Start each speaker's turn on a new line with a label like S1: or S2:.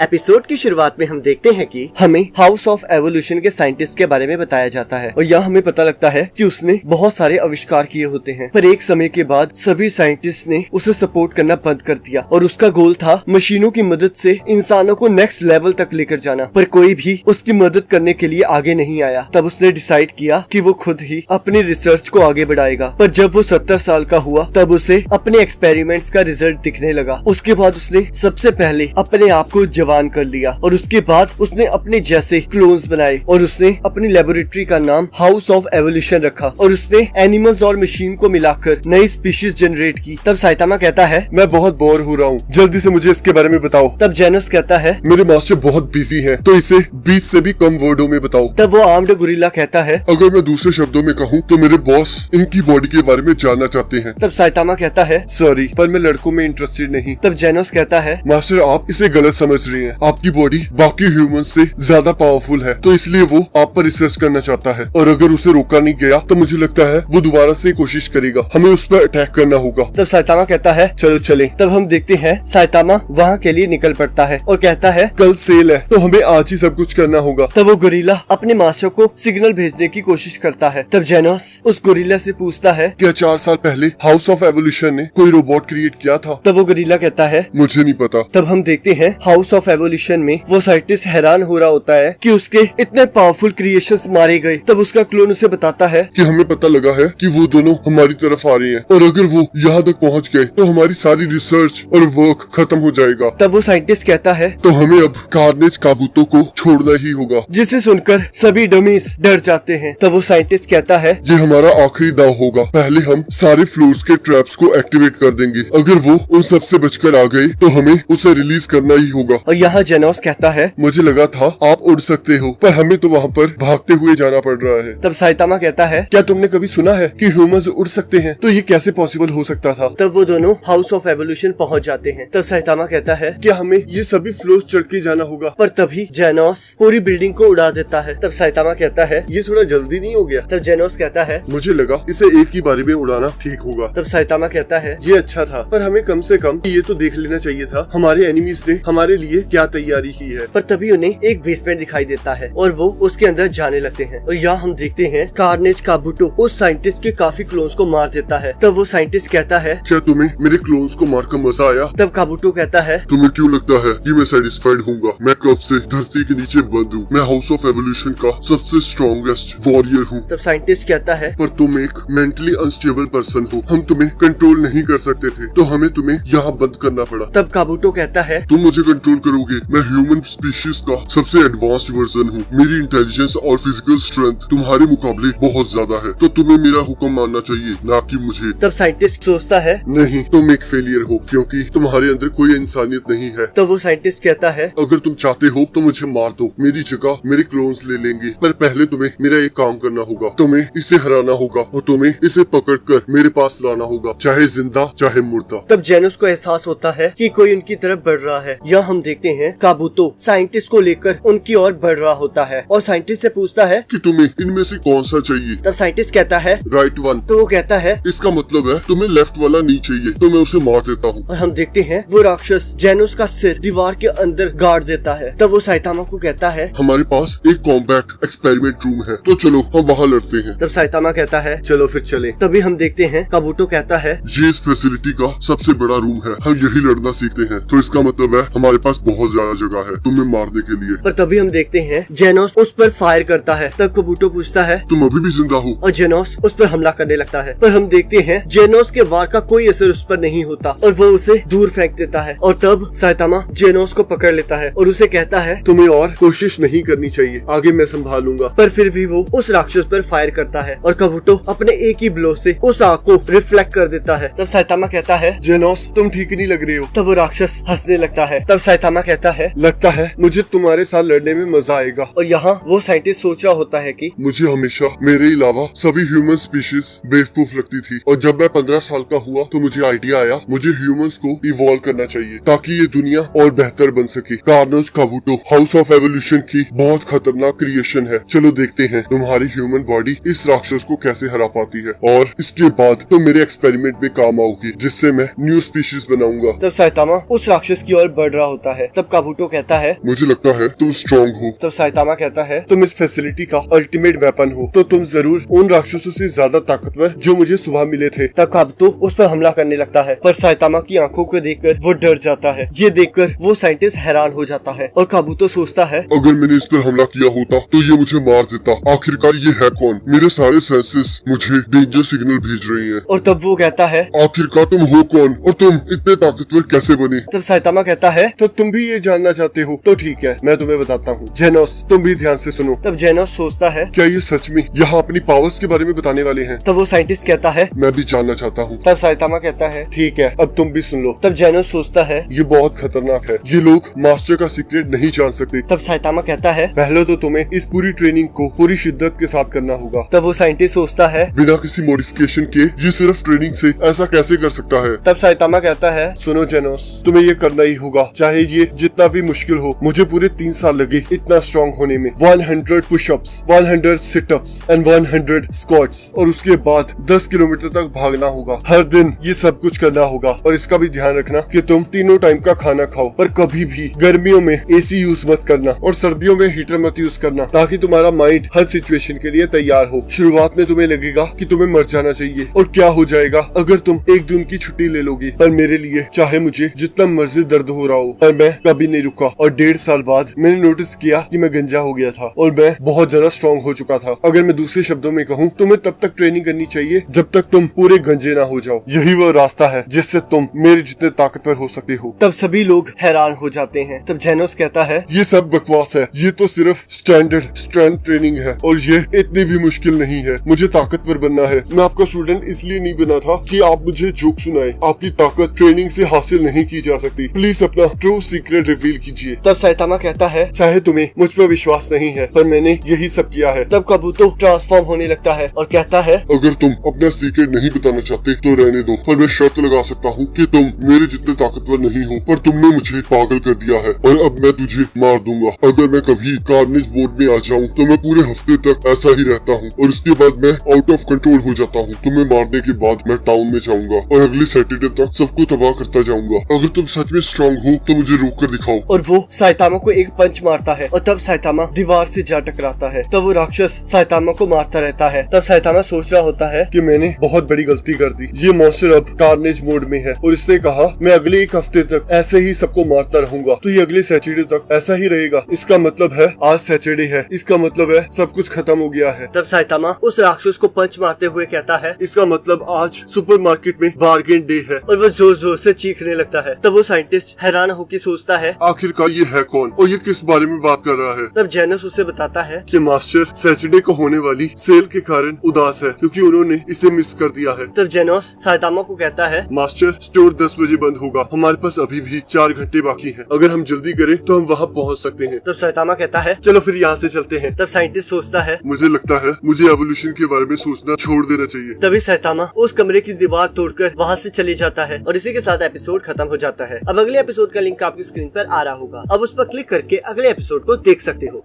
S1: Episode की शुरुआत में हम देखते हैं कि हमें हाउस ऑफ एवोल्यूशन के साइंटिस्ट के बारे में बताया जाता है और यहाँ हमें पता लगता है कि उसने बहुत सारे आविष्कार किए होते हैं, पर एक समय के बाद सभी साइंटिस्ट ने उसे सपोर्ट करना बंद कर दिया और उसका गोल था मशीनों की मदद से इंसानों को नेक्स्ट लेवल तक लेकर जाना, पर कोई भी उसकी मदद करने के लिए आगे नहीं आया। तब उसने डिसाइड किया कि वो खुद ही अपनी रिसर्च को आगे बढ़ाएगा, पर जब वो 70 साल का हुआ तब उसे अपने एक्सपेरिमेंट्स का रिजल्ट दिखने लगा। उसके बाद उसने सबसे पहले अपने आप को जवान कर लिया और उसके बाद उसने अपने जैसे क्लोन्स बनाए और उसने अपनी लेबोरेटरी का नाम हाउस ऑफ एवोल्यूशन रखा और उसने एनिमल्स और मशीन को मिलाकर नई स्पीशीज जनरेट की। तब साइतामा कहता है,
S2: मैं बहुत बोर हो रहा हूँ, जल्दी से मुझे इसके बारे में बताओ।
S1: तब जेनोस कहता है,
S2: मेरे मास्टर बहुत बिजी हैं, तो इसे 20 से भी कम वर्डों में बताओ।
S1: तब वो आर्म्ड गोरिल्ला कहता है,
S2: अगर मैं दूसरे शब्दों में कहूँ तो मेरे बॉस इनकी बॉडी के बारे में जानना चाहते हैं।
S1: तब साइतामा कहता है,
S2: सॉरी पर मैं लड़कों में इंटरेस्टेड नहीं।
S1: तब जेनोस कहता है,
S2: मास्टर आप इसे गलत समझ रहे हैं, आपकी बॉडी बाकी ह्यूमन से ज्यादा पावरफुल है, तो इसलिए वो आप पर रिसर्च करना चाहता है और अगर उसे रोका नहीं गया तो मुझे लगता है वो दोबारा से कोशिश करेगा, हमें उस पर अटैक करना होगा।
S1: तब साइतामा कहता है,
S2: चलो चले।
S1: तब हम देखते हैं साइतामा वहाँ के लिए निकल पड़ता है और कहता है,
S2: कल सेल है तो हमें आज ही सब कुछ करना होगा।
S1: तब वो गोरिल्ला अपने मास्टर को सिग्नल भेजने की कोशिश करता है। तब जेनोस उस गोरिल्ला से पूछता है,
S2: क्या 4 साल पहले हाउस ऑफ एवोल्यूशन ने कोई रोबोट क्रिएट किया था?
S1: तब वो गोरिल्ला कहता है,
S2: मुझे नहीं पता।
S1: तब हम देखते हैं हाउस ऑफ एवोल्यूशन में वो साइंटिस्ट हैरान हो रहा होता है कि उसके इतने पावरफुल क्रिएशंस मारे गए। तब उसका क्लोन उसे बताता है
S2: कि हमें पता लगा है कि वो दोनों हमारी तरफ आ रहे हैं और अगर वो यहाँ तक पहुँच गए तो हमारी सारी रिसर्च और वर्क खत्म हो जाएगा।
S1: तब वो साइंटिस्ट कहता है,
S2: तो हमें अब कार्नेज काबूतों को छोड़ना ही होगा।
S1: जिसे सुनकर सभी डमीज डर जाते हैं। तब वो साइंटिस्ट कहता है,
S2: ये हमारा आखिरी दाव होगा, पहले हम सारे फ्लोर्स के ट्रैप्स को एक्टिवेट कर देंगे, अगर वो उन सब से बचकर आ गए तो हमें उसे रिलीज करना ही होगा।
S1: और यहाँ जेनोस कहता है,
S2: मुझे लगा था आप उड़ सकते हो, पर हमें तो वहाँ पर भागते हुए जाना पड़ रहा है।
S1: तब साइतामा कहता है,
S2: क्या तुमने कभी सुना है कि ह्यूमंस उड़ सकते हैं? तो ये कैसे पॉसिबल हो सकता था?
S1: तब वो दोनों हाउस ऑफ एवोल्यूशन पहुँच जाते हैं। तब साइतामा कहता है,
S2: क्या हमें ये सभी फ्लोर्स चढ़ के जाना होगा?
S1: पर तभी जेनोस पूरी बिल्डिंग को उड़ा देता है। तब साइतामा कहता है,
S2: ये थोड़ा जल्दी नहीं हो गया?
S1: तब जेनोस कहता है,
S2: मुझे लगा इसे एक ही बारी में उड़ाना ठीक होगा।
S1: तब साइतामा कहता है,
S2: ये अच्छा था, पर हमें कम से कम ये तो देख लेना चाहिए था हमारे एनिमीज ने हमारे लिए क्या तैयारी की है।
S1: पर तभी उन्हें एक बेसमेंट दिखाई देता है और वो उसके अंदर जाने लगते हैं और यहाँ हम देखते हैं कार्नेज काबूटो उस साइंटिस्ट के काफी क्लोन्स को मार देता है। तब वो साइंटिस्ट कहता है,
S2: क्या तुम्हें मेरे क्लोन्स को मारकर मजा आया?
S1: तब काबूटो कहता है,
S2: तुम्हें क्यों लगता है कि मैं सेटिस्फाइड हूँगा? मैं कब से धरती के नीचे बंद हूँ, मैं हाउस ऑफ एवोल्यूशन का सबसे स्ट्रॉन्गेस्ट वॉरियर हूँ।
S1: तब साइंटिस्ट कहता है,
S2: पर तुम एक मेंटली अनस्टेबल पर्सन हो, हम तुम्हें कंट्रोल नहीं कर सकते थे, तो हमें तुम्हें यहाँ बंद करना पड़ा।
S1: तब काबूटो कहता है,
S2: तुम मुझे कंट्रोल करोगे, मैं ह्यूमन स्पीशीज का सबसे एडवांस्ड वर्जन हूँ, मेरी इंटेलिजेंस और फिजिकल स्ट्रेंथ तुम्हारे मुकाबले बहुत ज्यादा है, तो तुम्हें मेरा हुक्म मानना चाहिए, ना कि मुझे।
S1: तब साइंटिस्ट सोचता है,
S2: नहीं, तुम एक फेलियर हो क्योंकि तुम्हारे अंदर कोई इंसानियत नहीं है।
S1: तो वो साइंटिस्ट कहता है,
S2: अगर तुम चाहते हो तो मुझे मार दो, मेरी जगह मेरे क्लोन्स ले लेंगे, पर पहले तुम्हें मेरा एक काम करना होगा, तुम्हें इसे हराना होगा और तुम्हें इसे पकड़कर मेरे पास लाना होगा, चाहे जिंदा चाहे मुर्दा।
S1: तब जेनोस को एहसास होता है कि कोई उनकी तरफ बढ़ रहा है। यहाँ हम देखते हैं काबूतो साइंटिस्ट को लेकर उनकी ओर बढ़ रहा होता है और साइंटिस्ट से पूछता है
S2: कि तुम्हें इनमें से कौन सा चाहिए?
S1: तब साइंटिस्ट कहता है,
S2: राइट वन।
S1: तो वो कहता है,
S2: इसका मतलब है तुम्हें लेफ्ट वाला नहीं चाहिए, तो मैं उसे मार देता हूँ।
S1: और हम देखते हैं वो राक्षस जेनोस का सिर दीवार के अंदर गाड़ देता है। तब वो साइतामा को कहता है,
S2: हमारे पास एक कॉम्बैट एक्सपेरिमेंट रूम है, तो चलो हम वहाँ लड़ते हैं।
S1: तब साइतामा कहता है,
S2: चलो फिर चले।
S1: तभी हम देखते हैं काबूतो कहता है,
S2: ये इस फैसिलिटी का सबसे बड़ा रूम है, हम यही लड़ना सीखते हैं, तो इसका मतलब है हमारे पास बहुत ज्यादा जगह है तुम्हें मारने के लिए।
S1: पर तभी हम देखते हैं जेनोस उस पर फायर करता है। तब काबूतो पूछता है,
S2: तुम अभी भी जिंदा हो?
S1: और जेनोस उस पर हमला करने लगता है, पर हम देखते हैं जेनोस के वार का कोई असर उस पर नहीं होता और वो उसे दूर फेंक देता है। और तब साइतामा जेनोस को पकड़ लेता है और उसे कहता है,
S2: तुम्हें और कोशिश नहीं करनी चाहिए, आगे मैं संभालूंगा।
S1: पर फिर भी वो उस राक्षस पर फायर करता है और काबूतो अपने एक ही ब्लो से उस आग को रिफ्लेक्ट कर देता है। तब साइतामा कहता है,
S2: जेनोस तुम ठीक नहीं लग रहे हो।
S1: तब वो राक्षस हंसने लगता है। तब साइतामा कहता है,
S2: लगता है मुझे तुम्हारे साथ लड़ने में मजा आएगा।
S1: और यहाँ वो साइंटिस्ट सोच रहा होता है कि
S2: मुझे हमेशा मेरे अलावा सभी ह्यूमन स्पीशीज बेवकूफ लगती थी और जब मैं 15 साल का हुआ तो मुझे आइडिया आया मुझे ह्यूमंस को इवॉल्व करना चाहिए ताकि ये दुनिया और बेहतर बन सके। कार्नोज काबूतो हाउस ऑफ एवोल्यूशन की बहुत खतरनाक क्रिएशन है, चलो देखते हैं तुम्हारी ह्यूमन बॉडी इस राक्षस को कैसे हरा पाती है और इसके बाद तो मेरे एक्सपेरिमेंट में काम आओगी जिससे मैं न्यू स्पीशीज बनाऊंगा।
S1: तब साइतामा उस राक्षस की ओर बढ़ रहा होता है तब काबूटो कहता है
S2: मुझे लगता है तुम स्ट्रॉन्ग हो।
S1: तब साइतामा कहता है तुम इस फैसिलिटी का अल्टीमेट वेपन हो, तो तुम जरूर उन राक्षसों से ज्यादा ताकतवर जो मुझे सुबह मिले थे। तब काबूटो उस पर हमला करने लगता है, पर साइतामा की आंखों को देखकर वो डर जाता है। ये देखकर वो साइंटिस्ट हैरान हो जाता है और काबूटो सोचता है
S2: अगर मैंने इस पर हमला किया होता तो ये मुझे मार देता। आखिरकार ये है कौन? मेरे सारे सेंसेस मुझे डेंजर सिग्नल भेज रही हैं।
S1: और तब वो कहता है
S2: आखिरकार तुम हो कौन और तुम इतने ताकतवर कैसे बने?
S1: तब साइतामा कहता है तो तुम भी ये जानना चाहते हो, तो ठीक है मैं तुम्हें बताता हूँ। जेनोस तुम भी ध्यान से सुनो। तब जेनोस सोचता है
S2: क्या ये सच में यहाँ अपनी पावर्स के बारे में बताने वाले हैं?
S1: तब वो साइंटिस्ट कहता है
S2: मैं भी जानना चाहता हूँ।
S1: तब साइतामा कहता है ठीक है अब तुम भी सुन लो। तब जेनोस सोचता है
S2: ये बहुत खतरनाक है, ये लोग मास्टर का सीक्रेट नहीं जान सकते।
S1: तब साइतामा कहता है पहले तो तुम्हें इस पूरी ट्रेनिंग को पूरी शिद्दत के साथ करना होगा। तब वो साइंटिस्ट सोचता है
S2: बिना किसी मॉडिफिकेशन के ये सिर्फ ट्रेनिंग से ऐसा कैसे कर सकता है?
S1: तब साइतामा कहता है सुनो जेनोस, तुम्हें ये करना ही होगा, चाहे ये जितना भी मुश्किल हो। मुझे पूरे 3 साल लगे इतना स्ट्रॉन्ग होने में। 100 पुशअप्स, 100 सिटअप्स एंड 100 स्क्वाट्स, और उसके बाद 10 किलोमीटर तक भागना होगा। हर दिन ये सब कुछ करना होगा, और इसका भी ध्यान रखना कि तुम तीनों टाइम का खाना खाओ, पर कभी भी गर्मियों में एसी यूज मत करना और सर्दियों में हीटर मत यूज करना, ताकि तुम्हारा माइंड हर सिचुएशन के लिए तैयार हो। शुरुआत में तुम्हें लगेगा कि तुम्हें मर जाना चाहिए और क्या हो जाएगा अगर तुम एक दिन की छुट्टी ले लोगे, पर मेरे लिए चाहे मुझे जितना मर्जी दर्द हो रहा हो, पर मैं कभी नहीं रुका। और 1.5 साल बाद मैंने नोटिस किया कि मैं गंजा हो गया था और मैं बहुत ज्यादा स्ट्रॉन्ग हो चुका था। अगर मैं दूसरे शब्दों में कहूँ, तुम्हें तब तक ट्रेनिंग करनी चाहिए जब तक तुम पूरे गंजे ना हो जाओ। यही वो रास्ता है जिससे तुम मेरे जितने ताकतवर हो सकते हो। तब सभी लोग हैरान हो जाते हैं। तब जेनोस कहता है
S2: ये सब बकवास है, ये तो सिर्फ स्टैंडर्ड स्ट्रेंथ ट्रेनिंग है और ये इतनी भी मुश्किल नहीं है। मुझे ताकतवर बनना है। मैं आपका स्टूडेंट इसलिए नहीं बना था कि आप मुझे जोक सुनाए। आपकी ताकत ट्रेनिंग से हासिल नहीं की जा सकती। प्लीज अपना ट्रू सीक्रेट रिवील कीजिए।
S1: तब साइतामा कहता है चाहे तुम्हें मुझ पर विश्वास नहीं है, पर मैंने यही सब किया है। तब काबूटो ट्रांसफॉर्म होने लगता है और कहता है
S2: अगर तुम अपना सीक्रेट नहीं बताना चाहते तो रहने दो, पर मैं शर्त लगा सकता हूँ कि तुम मेरे जितने ताकतवर नहीं हो, पर तुमने मुझे पागल कर दिया है और अब मैं तुझे मार दूंगा। अगर मैं कभी कार्नेज बोर्ड में आ जाऊँ तो मैं पूरे हफ्ते तक ऐसा ही रहता हूँ और उसके बाद मैं आउट ऑफ कंट्रोल हो जाता हूँ। तुम्हें मारने के बाद मैं टाउन में जाऊंगा और अगले सैटरडे तक सबको तबाह करता जाऊंगा। अगर तुम सच में स्ट्रॉन्ग हो तो मुझे रोक कर दिखाओ।
S1: और वो साइतामा को एक पंच मारता है और तब साइतामा दीवार से जा टकराता है। तब वो राक्षस साइतामा को मारता रहता है। तब साइतामा सोच रहा होता है
S2: कि मैंने बहुत बड़ी गलती कर दी। ये मॉन्स्टर अब कार्नेज मोड में है और इसने कहा मैं अगले 1 हफ्ते तक ऐसे ही सबको मारता रहूंगा, तो ये अगले सैटरडे तक ऐसा ही रहेगा। इसका मतलब है आज सैटरडे है, इसका मतलब है सब कुछ खत्म हो गया है।
S1: तब साइतामा उस राक्षस को पंच मारते हुए कहता है
S2: इसका मतलब आज सुपरमार्केट में बार्गेन डे है।
S1: और वो जोर जोर से चीखने लगता है। तब वो साइंटिस्ट हैरान होकर सोचता है
S2: आखिरकार ये है कौन और ये किस बारे में बात कर रहा है?
S1: तब जेनस उसे बताता है
S2: कि मास्टर सैटरडे को होने वाली सेल के कारण उदास है क्योंकि उन्होंने इसे मिस कर दिया है।
S1: तब जेनोस साइतामा को कहता है
S2: मास्टर स्टोर 10 बजे बंद होगा, हमारे पास अभी भी 4 घंटे बाकी हैं। अगर हम जल्दी करें तो हम वहाँ पहुँच सकते हैं।
S1: तब साइतामा कहता है
S2: चलो फिर यहाँ से चलते हैं।
S1: तब साइंटिस्ट सोचता है
S2: मुझे लगता है मुझे एवोल्यूशन के बारे में सोचना छोड़ देना चाहिए।
S1: तभी साइतामा उस कमरे की दीवार तोड़कर वहाँ से चले जाता है और इसी के साथ एपिसोड खत्म हो जाता है। अब अगले एपिसोड का लिंक आपकी स्क्रीन पर आ रहा होगा, अब उस पर क्लिक करके अगले एपिसोड को देख सकते हो।